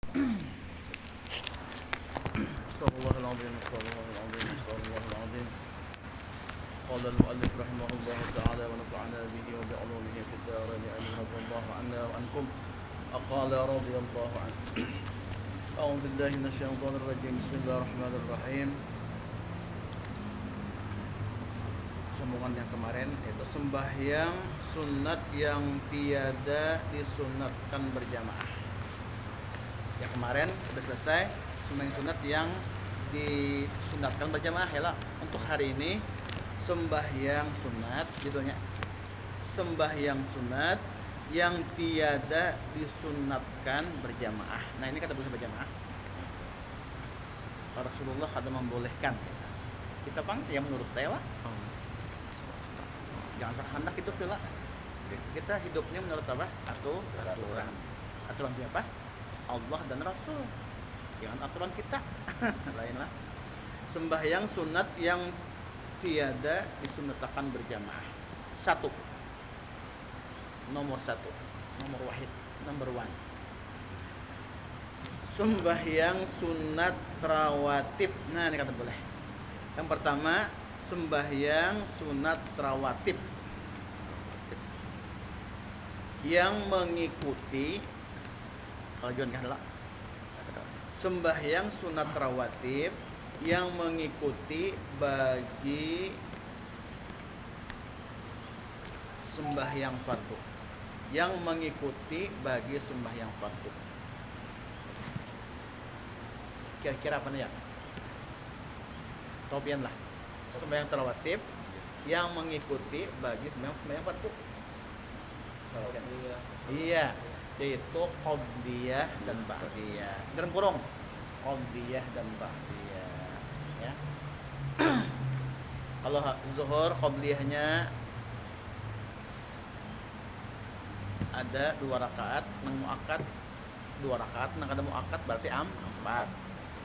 Astaghfirullahaladzim, astaghfirullahaladzim, astaghfirullahaladzim. Qala al-mu'allif rahimahullahu ta'ala wa nafa'ana bihi wa bi'ulumihi fid darain amin radhiyallahu anna wa ankum. Aqala radhiyallahu anhu. A'udzu billahi minasyaitonir rajim. Bismillahirrahmanirrahim. Sambungan yang kemarin itu sembahyang sunat yang tiada disunatkan berjamaah. Yang kemarin sudah selesai sembahyang sunat yang disunatkan berjamaah ya lah. Untuk hari ini sembahyang sunat judulnya sembahyang sunat yang tiada disunatkan berjamaah. Nah ini kata boleh berjamaah. Rasulullah kada membolehkan kita bang yang menurut saya lah. Jangan hendak itu pula. Kita hidupnya menurut apa? Aturan siapa? Allah dan Rasul. Jangan aturan kita. Lainlah. Sembahyang sunat yang tiada disunatkan berjamaah. Nomor satu. Nomor wahid. Number one. Sembahyang sunat rawatib. Nah, ini kata boleh. Yang pertama, sembahyang sunat rawatib yang mengikuti sembahyang sunat rawatib yang mengikuti bagi sembahyang fardu kira-kira apa nih ya? Topian lah. Sembahyang rawatib yang mengikuti bagi sembahyang fardu. Iya, yaitu qabliyah dan ba'diyah. Dalam kurung qabliyah dan ba'diyah, ya. Kalau zuhur qabliyahnya ada 2 rakaat, nang muakkad 2 rakaat, nang kada muakkad berarti 4.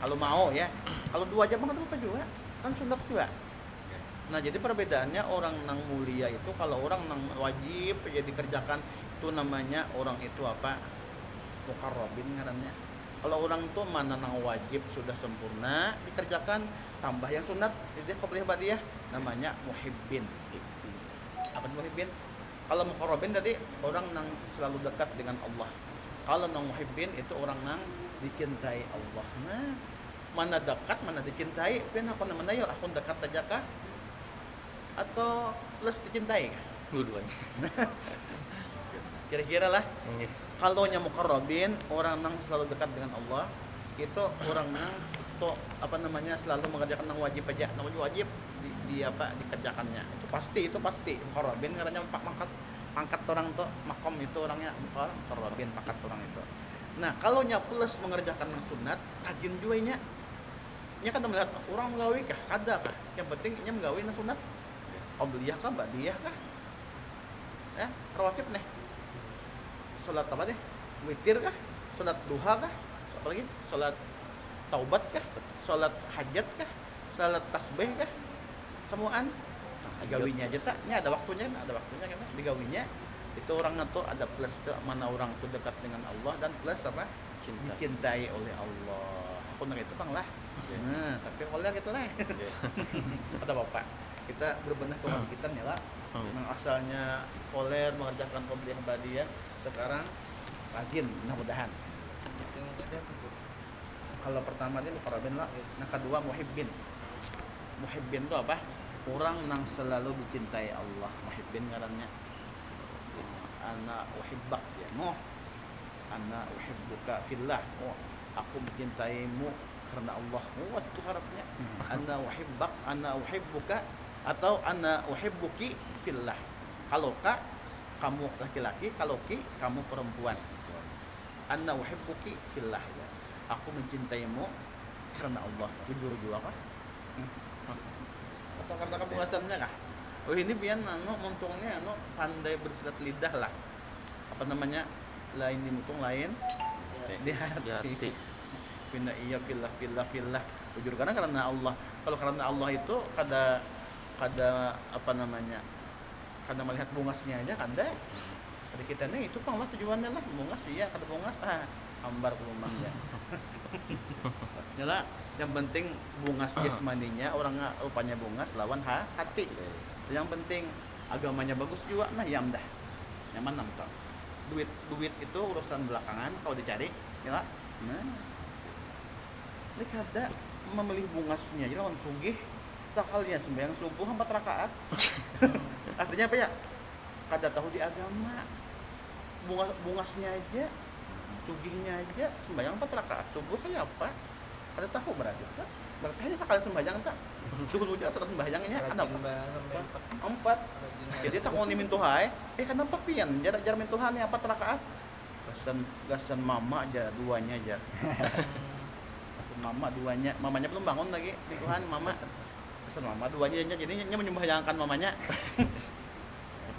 Kalau mau ya. Kalau 2 jam kan apa juga? Kan sunat juga. Nah, jadi perbedaannya orang nang mulia itu kalau orang nang wajib aja dikerjakan itu namanya orang itu apa? Muqarrabin ngarannya. Kalau orang tuh mana nang wajib sudah sempurna dikerjakan tambah yang sunat jadi qabliyah ba'diyah namanya muhibbin. Apa muhibbin? Kalau muqarrabin tadi orang nang selalu dekat dengan Allah. Kalau nang muhibbin itu orang nang dicintai Allah. Nah, mana dekat mana dicintai, pin apa namanya yo aku dekat aja kah? Atau plus dicintai kah? Dua-duanya. Kira-kira lah. Kalau nya muqarrabin, orang nang selalu dekat dengan Allah, itu orang nang to apa namanya selalu mengerjakan nang wajib aja, nang wajib di apa dikerjakannya. Itu pasti muqarrabin karena pangkat orang tuh makom itu orangnya muqarrabin pangkat orang itu. Nah, kalau nya plus mengerjakan yang sunat, rajin juga nya. Nya kan melihat orang menggawi kah? Kada kah? Yang penting nya menggawi nang sunat. Qabliyah kah, ba'diyah kah? Ya, rawatib nih. Salat apa deh? Witir kah? Salat duha kah? Apa lagi? Salat taubat kah? Salat hajat kah? Salat tasbih kah? Semuaan gawinya aja tak? Nya ada waktunya kan? Digawinya itu orang itu ada plus tuh, mana orang itu dekat dengan Allah dan plus apa? Dicintai oleh Allah. Aku nang itu bang lah. Nah, tapi oleh gitu lah. Kata bapak, kita berbenah ke kita nih lah. Yang asalnya poler mengerjakan qabliyah ba'diyah sekarang rajin, mudah-mudahan. Kalau pertama dia muqarrabin lah, yang kedua muhibbin. Muhibbin itu apa? Orang yang selalu dicintai Allah. Muhibbin ngarannya. Ana uhibbak ya. Ana uhibbuka fillah. Aku mencintaimu karena Allah. Itu harapnya. Ana uhibbak, ana uhibbuka atau ana uhibbuki fillah. Kalau ka kamu laki-laki, kalau ki kamu perempuan. Ana uhibbuki fillah. Aku mencintaimu karena Allah. Jujur juga kah? Atau karena kepuasannya kah? Oh ini biar untungnya pandai bersilat lidah lah. Apa namanya? Lain di mutung lain di hati. Pindah iya fillah. Jujur karena Allah. Kalau karena Allah itu kada apa namanya? Kada melihat bungasnya aja kada. Jadi kita nih itu pang lah tujuannya lah bungas iya kada bungas. ambar kuluman ya. Nyala yang penting bungas jasmaninya orang rupanya bungas lawan hati. Yang penting agamanya bagus juga nah yam dah. Nyaman nampak. Duit itu urusan belakangan kalau dicari, ya. Nah. Ini kada memilih bungasnya jadi lawan sugih sakalinya sembahyang subuh 4 rakaat. Artinya apa ya? Kada tahu di agama. Bungasnya aja, sugihnya aja sembahyang 4 rakaat subuh kayak apa? Kada tahu berarti kan? Berarti hanya sekali sembahyang tak? Dulu aja sekali sembahyangnya anak 4. Jadi tak mau nimin tuhai, kenapa pian? Jar min Tuhan 4 rakaat. Gasan mama aja duanya aja. Gasan mama duanya, mamanya belum bangun lagi di Tuhan mama. Gasan mama duanya aja jadi menyembahyangkan mamanya.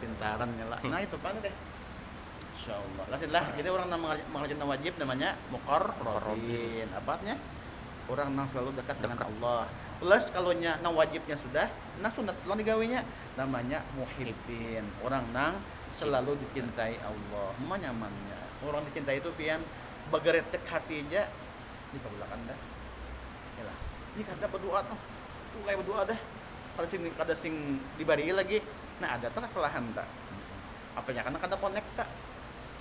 Pintaran nyala. Nah itu pan deh. Insyaallah. Lah jadi orang yang mengerjakan wajib namanya muqarrabin. Apanya? Orang yang selalu dekat dengan Allah. Plus kalau nya wajibnya sudah, nah sunat lo digawinya namanya muhibbin. Orang yang selalu dicintai Allah. Nyamannya. Orang dicintai itu pian bagaretek hati aja di pabulakan dah. Yalah. Ini kada berdoa tuh. Mulai berdoa dah. Kada sing dibari lagi. Nah ada tuh kesalahan tak? Apanya karena kada connect tak?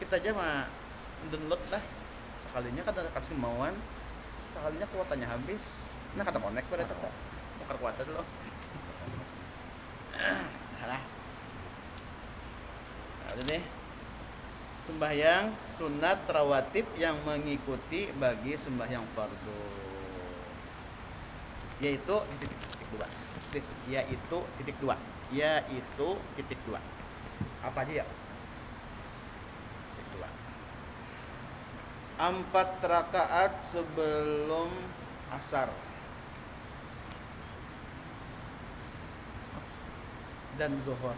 Kita aja mah download dah. Sekalinya kada kasih mauan. Sekalinya kuotanya habis. Nah kata connect pada tak tukar kuota dulu. Salah. Ada nih. Sembahyang sunat rawatib yang mengikuti bagi sembahyang fardu. Yaitu titik 2. Yaitu titik 2. Apa aja ya? Titik 2. 4 rakaat sebelum asar. Dan zuhur.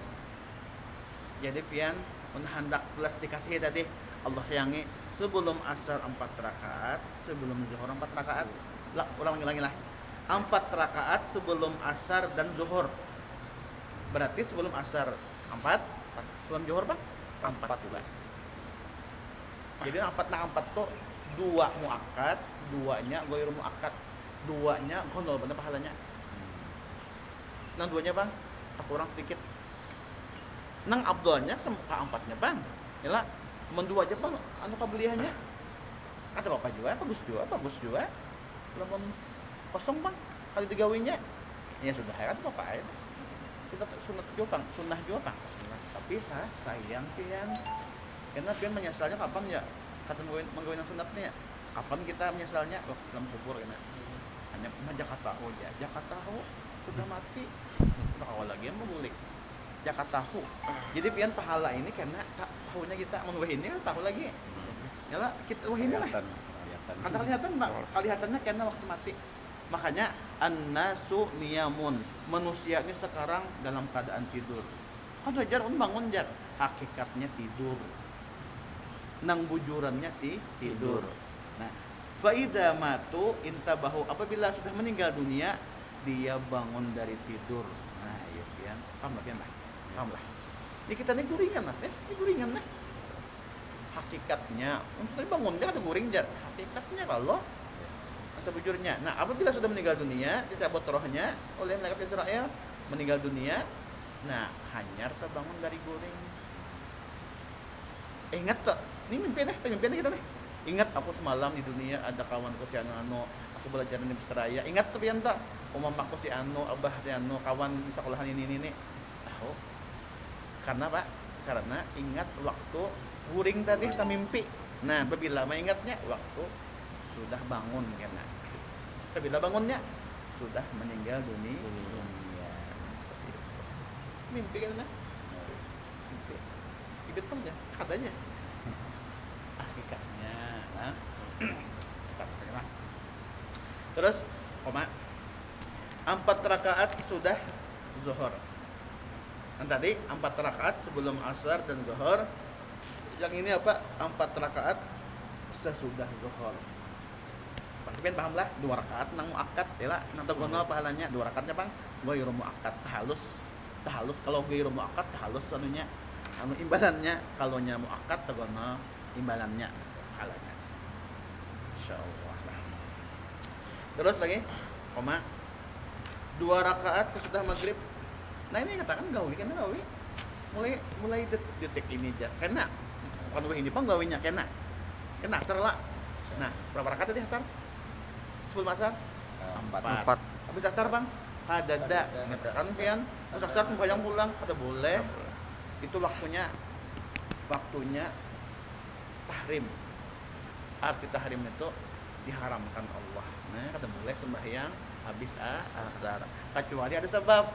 Jadi pian hendak plus dikasih tadi Allah sayangi sebelum asar 4 rakaat, sebelum zuhur 4 rakaat. Lah, ulang lagi lah. 4 rakaat sebelum asar dan zuhur. Berarti sebelum asar 4, sebelum zuhur Bang 4 juga. Jadi 4 tuh 2 muakkad, 2-nya ghairu muakkad. 2-nya gondol bener pahalanya. Nang 2-nya Bang kurang sedikit. Nang abdolnya sama 4-nya Bang. Yalah, cuman 2 aja Bang anu kabeliannya. Kata Bapak juga, bagus juga. Lamun kosong Bang kali digawinya. Ya sudah kan Bapak ya. Sunat juga Bang, sunnah juga Bang. Tapi sayang pian. Karena pian menyesalnya kapan ya? Kata menggawin sunatnya. Kapan kita menyesalnya? Wah, dalam kubur kena. Hanya Jakarta tahu ya. Jakarta tahu sudah mati. Udah awal lagi yang mengulik. Jakarta tahu. Jadi pian pahala ini karena tahunya kita menggawin ini kan tahu lagi. Yalah kita wah ini lah. Kelihatan Mbak. Kelihatannya karena waktu mati. Makanya an-nasu niyamun. Manusia ini sekarang dalam keadaan tidur. Kan wajar bangun jar. Hakikatnya tidur. Nang bujurannya tidur. Nah, faida matu intabahu apabila sudah meninggal dunia dia bangun dari tidur. Nah, iya pian. Paham lah. Ini kita nih guringan Mas, ini guringan nih. Hakikatnya, maksudnya bangun dia ada guring jar. Hakikatnya kalau sebujurnya. Nah, apabila sudah meninggal dunia, dicabut rohnya oleh malaikat Israel, meninggal dunia. Nah, hanyar terbangun dari guring. Ingat tak? Ini mimpi kita nih. Ingat aku semalam di dunia ada kawanku si Anu, aku belajar di Australia. Ingat tuh pian tak? Mamaku si Anu, abah si Anu, kawan di sekolahan ini. Tahu? Karena Pak, karena ingat waktu guring tadi kita mimpi. Nah, apabila mengingatnya waktu sudah bangun karena apabila bangunnya sudah meninggal dunia. Mimpi kan nah? Mimpi. Ibit pun ya, katanya. Hakikatnya, nah. Terus, 4 rakaat sudah zuhur. Kan tadi 4 rakaat sebelum asar dan zuhur. Yang ini apa? 4 rakaat sesudah zuhur. Tapi paham lah 2 rakaat nang muakkad ya lah. Nang tagono pahalanya 2 rakaatnya Bang. Ghairu muakkad tahalus. Kalau ghairu muakkad tahalus anunya. Anu imbalannya kalau nya muakkad tagono imbalannya pahalanya. Masya Allah. Terus lagi, koma 2 rakaat sesudah maghrib. Nah ini katakan gawi kan gawi. Mulai detik ini aja. Kena. Bukan ini pang gawinya kena. Kena asar lah. Nah, berapa rakaat tadi asar? Sebelum asar? 4. Habis asar bang? Ada kan pian. Habis asar sembahyang pulang, ada boleh. Itu waktunya tahrim. Arti tahrim itu diharamkan Allah. Nah, kata boleh sembahyang habis asar. Kecuali ada sebab.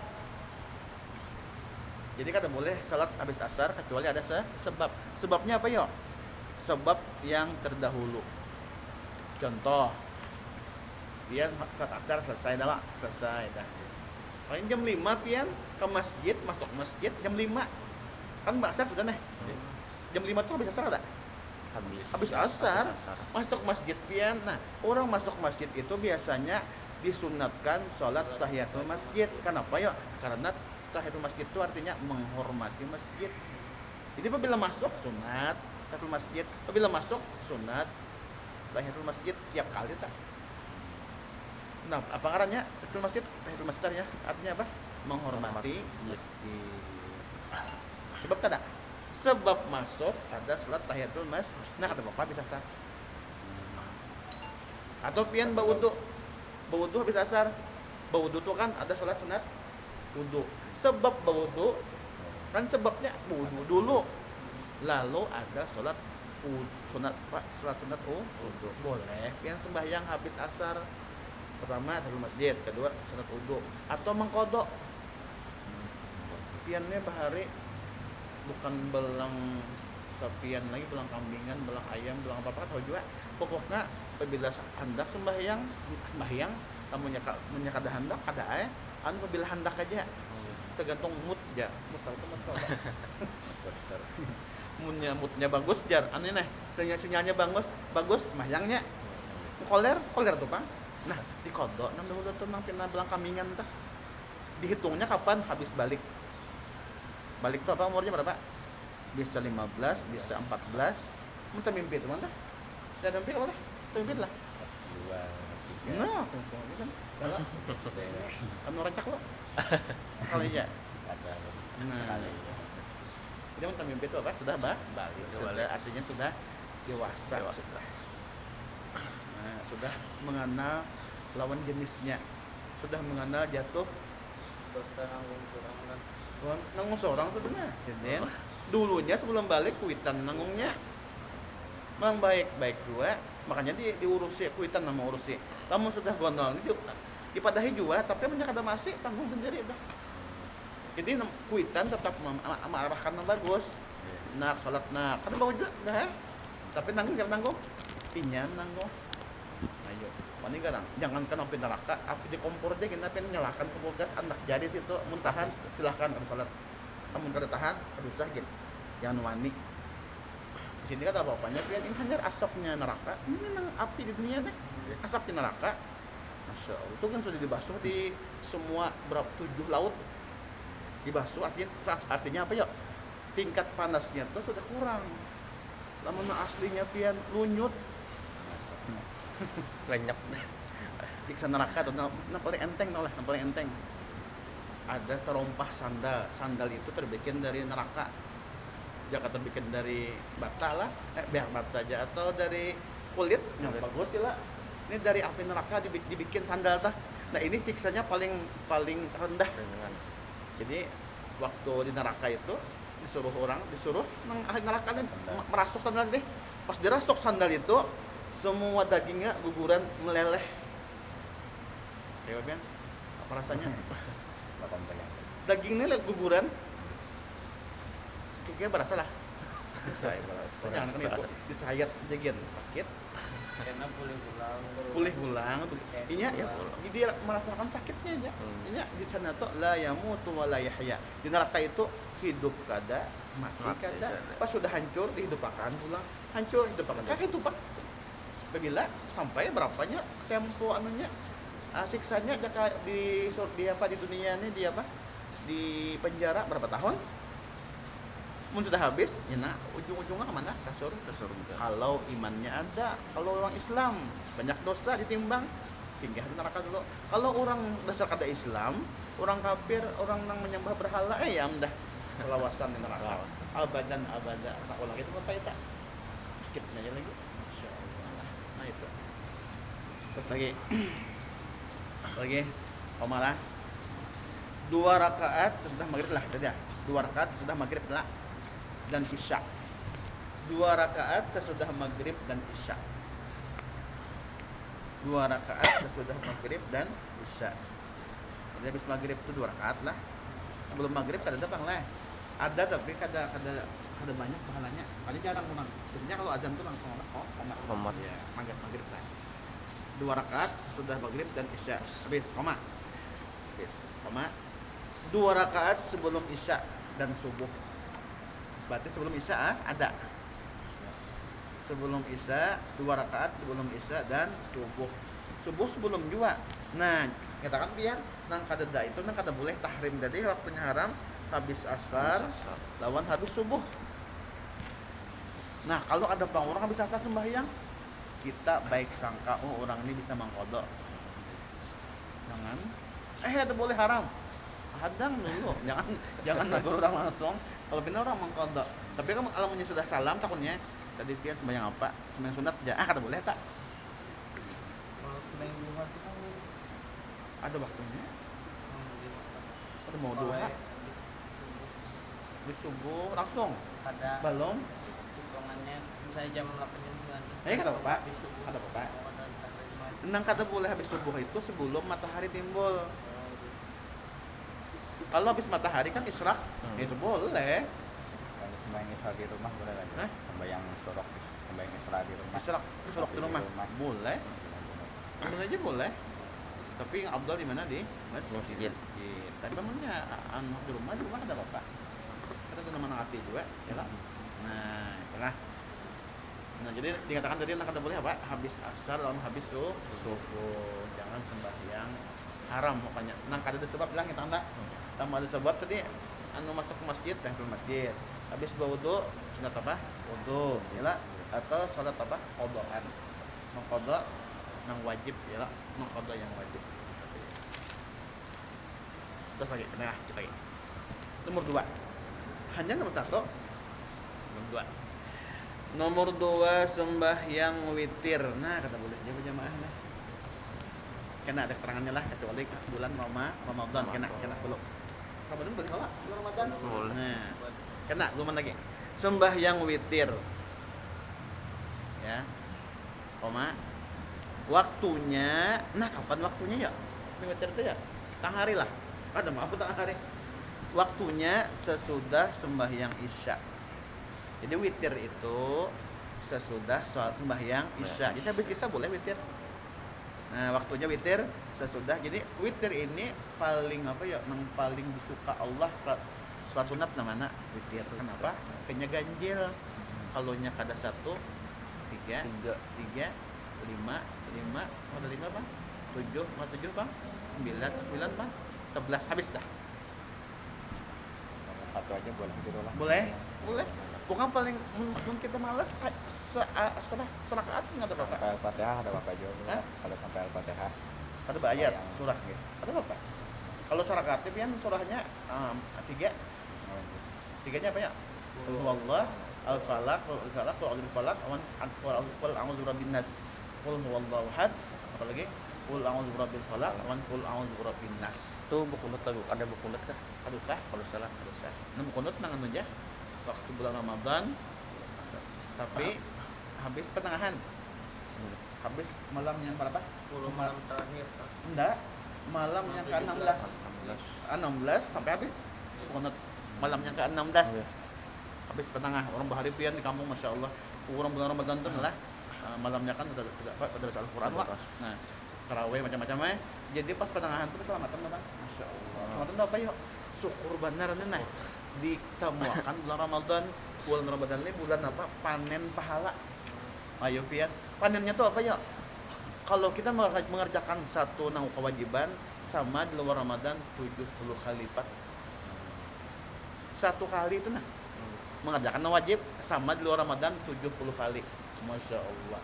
Jadi kata boleh salat habis asar kecuali ada sebab. Sebabnya apa yo? Sebab yang terdahulu. Contoh, pian salat asar selesai dah. Soalnya jam 5 pian ke masjid, masuk masjid jam 5. Kan asar sudah nih. Jam 5 tuh habis asar ada? Habis asar. Masuk masjid pian. Nah, orang masuk masjid itu biasanya disunatkan sholat tahiyatul masjid. Kenapa ya? Karena tahiyatul masjid itu artinya menghormati masjid. Jadi apabila masuk sunat tahiyatul masjid, apabila masuk sunat tahiyatul masjid tiap kali tak. Nah, apa artinya tahiyatul masjid artinya apa? Menghormati masjid. Sebab kada? Sebab masuk ada sholat tahiyatul masjid. Nah, kata Bapak bisa asar. Atau pian bawudu habis asar. Bawudu tuh kan ada sholat sunat wudu. Sebab bawudu kan sebabnya wudu dulu. Lalu ada sholat sunat wudu. Boleh pian sembahyang habis asar. Pertama tahiyatul masjid, kedua sunat wudu atau mengkodok. Piannya bahari bukan belang sapian lagi, belang kambingan, belang ayam, belang apa-apa atau juga. Pokoknya apabila hendak sembahyang tamunya kada hendak kada apabila hendak aja. Tergantung mood ja. Mood tahu. Moodnya bagus jar. Nih, sinyalnya bagus sembahyangnya. Koler tuh, Bang. Nah, dikodok nang dahulu tuh nang pina belang kambingan tah. Dihitungnya kapan habis balik. Balik tuh apa umurnya berapa? Bisa 15, bisa 14. Mun mimpi itu mana? Ada mimpi apa teh? Mimpi lah. Pas 2, 3. Nah, ini kan. Kalau anu rancak lo. Kali ya. Ada Nah. sekali. Jadi mun mimpi itu apa? Sudah balik. Sudah artinya sudah dewasa. Nah, sudah mengenal lawan jenisnya. Sudah mengenal jatuh dosa nanggung sorangan. nanggung seorang sebenarnya. Jadi dulunya sebelum balik kuitan nanggungnya. Memang baik dua, makanya diurusi kuitan nama urusi. Kamu sudah gondol itu dipadahi juga, tapi banyak ada masih tanggung sendiri dah. Jadi kuitan tetap mengarahkan yang bagus. Nak salat nak, kan bagus juga dah. Tapi nanggung jangan nanggung. Inya nanggung. Ayo, mana kan? Jangan kan api neraka, api di kompor deh, kita pengen nyalakan kompor gas, anak jadi situ muntahan silahkan ada salat. Kamu kada tahan, usah gitu. Jangan wani. Di sini kata bapaknya, pian ini hanya asapnya neraka. Ini nang api di dunia deh, asap di neraka. Masya Allah, itu kan sudah dibasuh di semua 7 laut. Dibasuh artinya apa ya? Tingkat panasnya tuh sudah kurang. Lamun aslinya pian lunyut. Banyak. Siksa neraka tuh paling enteng. Ada terompah sandal itu terbikin dari neraka. Jangan terbikin dari bata lah, biar bata aja atau dari kulit yang bagus sih lah. Ini dari api neraka dibikin sandal tah. Nah ini siksanya paling rendah. Jadi waktu di neraka itu disuruh nang ahli neraka nih merasuk sandal deh. Pas dirasuk sandal itu semua dagingnya guguran meleleh. Coba apa rasanya? Dagingnya guguran. Kayaknya berasa lah. Jangan kan itu disayat aja gitu sakit. Karena Pulih pulang. Inya dia merasakan sakitnya aja. Inya di sana tuh la yamutu wa la yahya. Di neraka itu hidup kada, mati kada. Pas sudah hancur dihidupkan pulang. Hancur hidupkan. Kayak itu Pak. Bila sampai berapanya tempo anunya siksanya di apa di dunia ini di apa di penjara berapa tahun Mun sudah habis, ya nah, ujung-ujungnya kemana? Ke surga. Kalau imannya ada, kalau orang Islam banyak dosa ditimbang, singgah di neraka dulu. Kalau orang dasar kada Islam, orang kafir, orang yang menyembah berhala, ya dah selawasan di neraka. Abadan. Tak ulang itu apa itu? Sakitnya aja lagi. Insyaallah. Nah itu. Terus lagi, Omalah. 2 rakaat sesudah maghrib lah, tadi ya. 2 rakaat sesudah maghrib lah dan isya. 2 rakaat sesudah maghrib dan isya. 2 rakaat sesudah maghrib dan isya. Jadi habis maghrib itu 2 rakaat lah. Sebelum maghrib kada ada bang lah. Ada tapi kada banyak pahalanya. Paling jarang orang. Biasanya kalau azan tuh langsung komat. Ya, maghrib lah. 2 rakaat sesudah maghrib dan isya. Habis koma. Habis koma. 2 rakaat sebelum isya dan subuh. Berarti sebelum isya ada. Sebelum isya 2 rakaat sebelum isya dan subuh. Subuh sebelum juga. Nah, kita kan biar nang kada itu nang kada boleh tahrim tadi waktunya haram habis asar lawan habis subuh. Nah, kalau ada orang habis asar sembahyang, kita baik sangka orang ini bisa mengkodok. Jangan ada boleh haram. Hadang dulu, jangan nagur orang langsung. Kalau benar orang mengkodok. Tapi kan kalau sudah salam takutnya tadi pian sembahyang apa? Sembahyang sunat ya kada boleh tak? Kalau sembahyang Jumat itu kan Ada waktunya. Ada mau duha. Di subuh langsung. ada Belum. hitungannya misalnya jam 8 jam 9. Kata Bapak. Kata Bapak. Nang kata boleh habis subuh itu sebelum matahari timbul. Kalau habis matahari kan israk, itu boleh. Kalau sembahyang isra di rumah boleh lagi. Hah? Sembahyang isra di rumah. Israk di rumah. Boleh. Tentu saja boleh. Tapi yang abdul di mana? Di masjid. Tapi namanya di rumah ada apa-apa. Ada tuh nama hati juga, ya lah. Nah, itulah. Nah, jadi dikatakan tadi nak boleh apa? Habis asar lawan habis subuh. Jangan sembahyang haram makanya. Nang kada ada sebab bilang kita anda. Tambah ada sebab tadi masuk ke masjid, dah ke masjid. Habis berwudu, sunat apa? Wudu, ya lah. Atau salat apa? Qadaan. Mengqada nang wajib, ya lah. Mengqada yang wajib. Terus lagi, tengah kita lagi. Nomor 2. Hanya nomor 1. Nomor 2 sembahyang witir. Nah, kata boleh jamaah lah. Kena ada keterangannya lah kecuali bulan Ramadan kena belum. Ramadan boleh kalau bulan Ramadan. Nah, kena belum lagi. Sembahyang witir. Ya. Waktunya. Nah, kapan waktunya ya? Witir itu ya? Tang hari lah. Ada apa tang hari? Waktunya sesudah sembahyang isya. Jadi witir itu sesudah sholat sembahyang isya. Jadi habis isya boleh witir. Nah, waktunya witir sesudah. Jadi witir ini paling apa ya? Yang paling disuka Allah sholat sunat namanya witir. Kenapa? Kayaknya ganjil. Kalau nya kada 1, 3, 5, ada 5 bang? 7 bang? 9 bang? 11 habis dah. Kalau satu aja boleh di rumah. Boleh. Bukan paling mungkin kita malas serakaat nggak ada apa-apa. Sampai Al-Fatihah ada apa juga? Hah? Kalau sampai Al-Fatihah Ada ayat yang- surah gitu. Ada apa? Kalau serakaat itu kan surahnya 3. Tiganya apa ya? Qul huwallah, al-falaq, qul a'udzu falaq, qul a'udzu birabbin nas. Qul huwallahu ahad. Apa lagi? Qul a'udzu birabbil falaq, qul a'udzu birabbin nas. Itu buku not lagu, ada buku not kah? Kalau salah. Nah, kunut nang anu aja. Waktu bulan Ramadan. Tapi habis pertengahan. Habis malam yang berapa? 10 malam terakhir Pak. Enggak. Malam yang ke-16. 16 sampai habis. Kunut malam yang ke-16. Iya. Habis petengah orang bahari pian di kampung Masya Allah. Orang bulan Ramadan tuh lah. Malamnya kan ada Al-Quran lah. Nah, tarawih macam-macam jadi pas pertengahan tuh keselamatan bang. Masya Allah. Keselamatan tuh apa yuk? Syukur benar nih. Ditemukan bulan Ramadan. Bulan Ramadan ini bulan apa? Panen pahala. Ayo pian. Panennya tuh apa ya? Kalau kita mengerjakan satu nang kewajiban sama di luar Ramadan 70 kali lipat. 1 kali itu nah. mengerjakan yang wajib sama di luar Ramadan 70 kali. Masya Allah.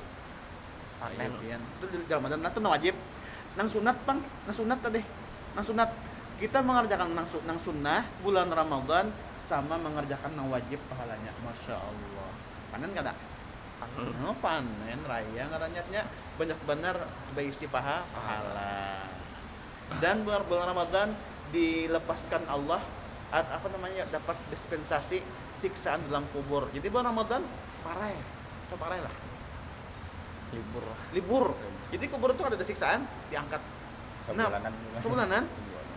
Panen. Pian. Itu di Ramadan itu wajib. Nang sunat Bang, nang sunat tadi. Nang sunat kita mengerjakan nang sunnah bulan Ramadan sama mengerjakan nang wajib pahalanya. Masya Allah. Panen kada? Panen. Panen raya ngarannya banyak benar berisi pahala. Dan bulan Ramadan dilepaskan Allah dapat dispensasi siksaan dalam kubur. Jadi bulan Ramadan parah ya. Coba parah lah. Libur. Jadi kubur itu ada siksaan diangkat. Sebulanan. Sebulanan.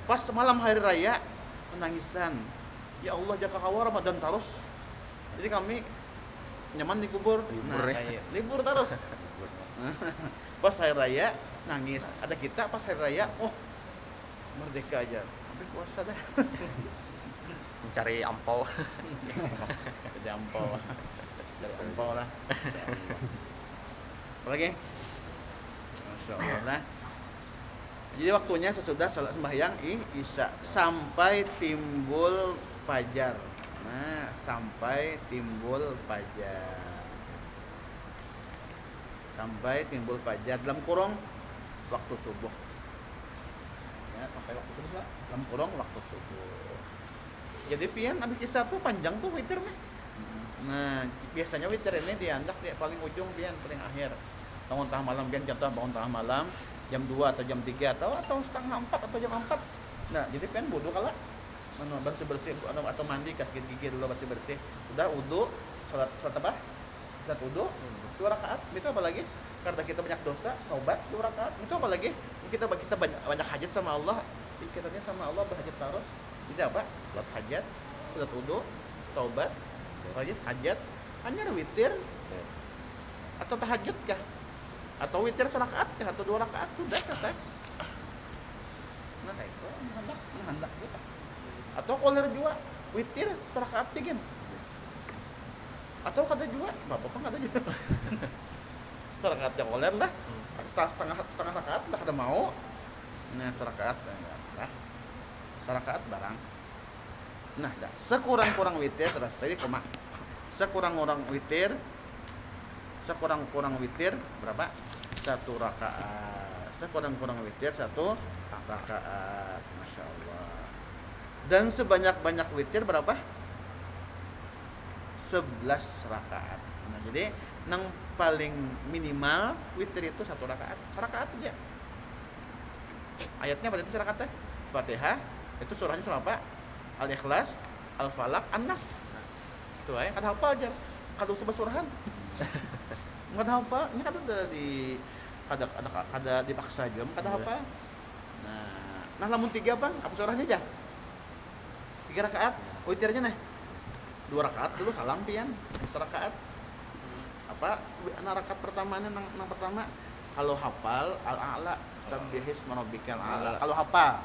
Pas malam hari raya menangisan. Ya Allah jaga kawal Ramadan terus. Jadi kami nyaman di kubur. Libur ya. Kayak libur terus. Pas hari raya nangis. Ada kita pas hari raya, merdeka aja. Tapi puasa dah. Mencari ampau. Jampau. Dari ampau lah. Apa lagi? Masya Allah lah. Jadi waktunya sesudah salat sembahyang isya sampai timbul fajar. Nah, sampai timbul fajar. Sampai timbul fajar dalam kurung waktu subuh. Ya, sampai waktu subuh lah. Dalam kurung waktu subuh. Jadi pian habis isya tuh panjang tuh witir nih. Nah, biasanya witir ini diandak di paling ujung pian, paling akhir. Bangun tengah malam pian, contoh bangun tengah malam jam 2 atau jam 3 atau setengah 4 atau jam 4. Nah, jadi pian wudu kala bersih atau mandi kasih gigi dulu bersih. Udah wudu, salat apa? Salat wudu 2 rakaat. Itu apa lagi? Karena kita banyak dosa, taubat 2 rakaat. Itu apa lagi? Kita banyak hajat sama Allah. Pikirannya sama Allah berhajat terus. Itu apa? Salat hajat, salat wudu, taubat, hajat, hanya witir atau tahajud kah? Atau witir serakaat kah? Atau 2 rakaat sudah kata. Nah itu menghendak kita. Atau koler juga witir serakaat tiga. Atau kata juga, bapak kan kata juga. Serakaatnya koler lah. Setengah rakaat lah kada mau. Nah serakaat enggak. Serakaat barang. Nah, sekurang-kurang witir terus tadi koma. Sekurang-kurang witir berapa? 1 rakaat. Sekurang-kurang witir 1 rakaat. Masya Allah. Dan sebanyak-banyak witir berapa? 11 rakaat. Nah, jadi yang paling minimal witir itu 1 rakaat. 1 rakaat aja. Ayatnya pada itu rakaatnya Fatihah, itu surahnya surah apa? Al-Ikhlas, Al-Falaq, An-Nas. Itu aja, kada hafal aja. Kada usah surahan. Kada hafal, ini kada dipaksa aja, kada hafal. Nah lamun 3 Bang, apa surahnya aja? 3 rakaat, witirnya nih. 2 rakaat dulu salam pian, 1 rakaat. Apa rakaat pertamanya nang pertama kalau hafal al-a'la sabbihisma rabbikal a'la. Kalau hafal.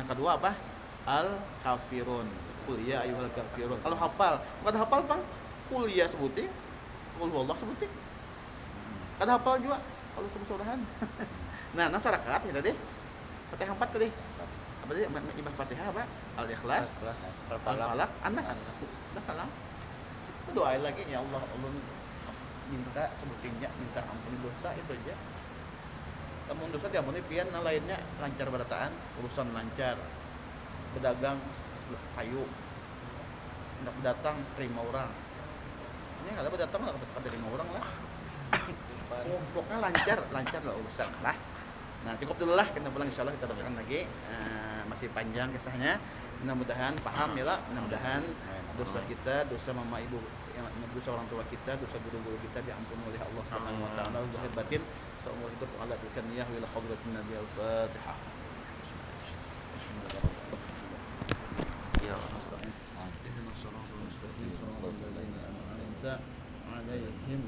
Yang kedua apa? Al-kafirun. Qul ya ayyuhal kafirun. Kalau hafal, kada hafal Bang, qul ya sebutin. Qul huwallahu sebutin. Kada hafal juga kalau surahan. Nah, rakaat ya tadi. Fatihah 4 tadi. Apa tadi? Ibadah Fatihah apa? Al-Ikhlas, Al-Falaq, An-Nas. Dah salam. Doa lagi ya Allah, ulun minta sebutinnya, minta ampun dosa itu aja. Ampun dosa diampuni pian, yang lainnya lancar berataan, urusan lancar. Berdagang hayu. Hendak datang terima orang. Ini kalau datang enggak terima orang lah. Pokoknya lancar lah urusan lah. Nah, cukup dulu lah, kita pulang insyaallah kita teruskan lagi. Masih panjang kisahnya. Mudah-mudahan paham ya lah, mudah-mudahan dosa kita, dosa mama ibu, dosa orang tua kita, dosa guru-guru kita diampuni oleh Allah Subhanahu wa taala zahir batin. Sallallahu alaihi wa ala bikaniyah wa ila hadratin nabi al-fatihah. Ya. Ihdinas siratal mustaqim, siratal ladzina an'amta 'alaihim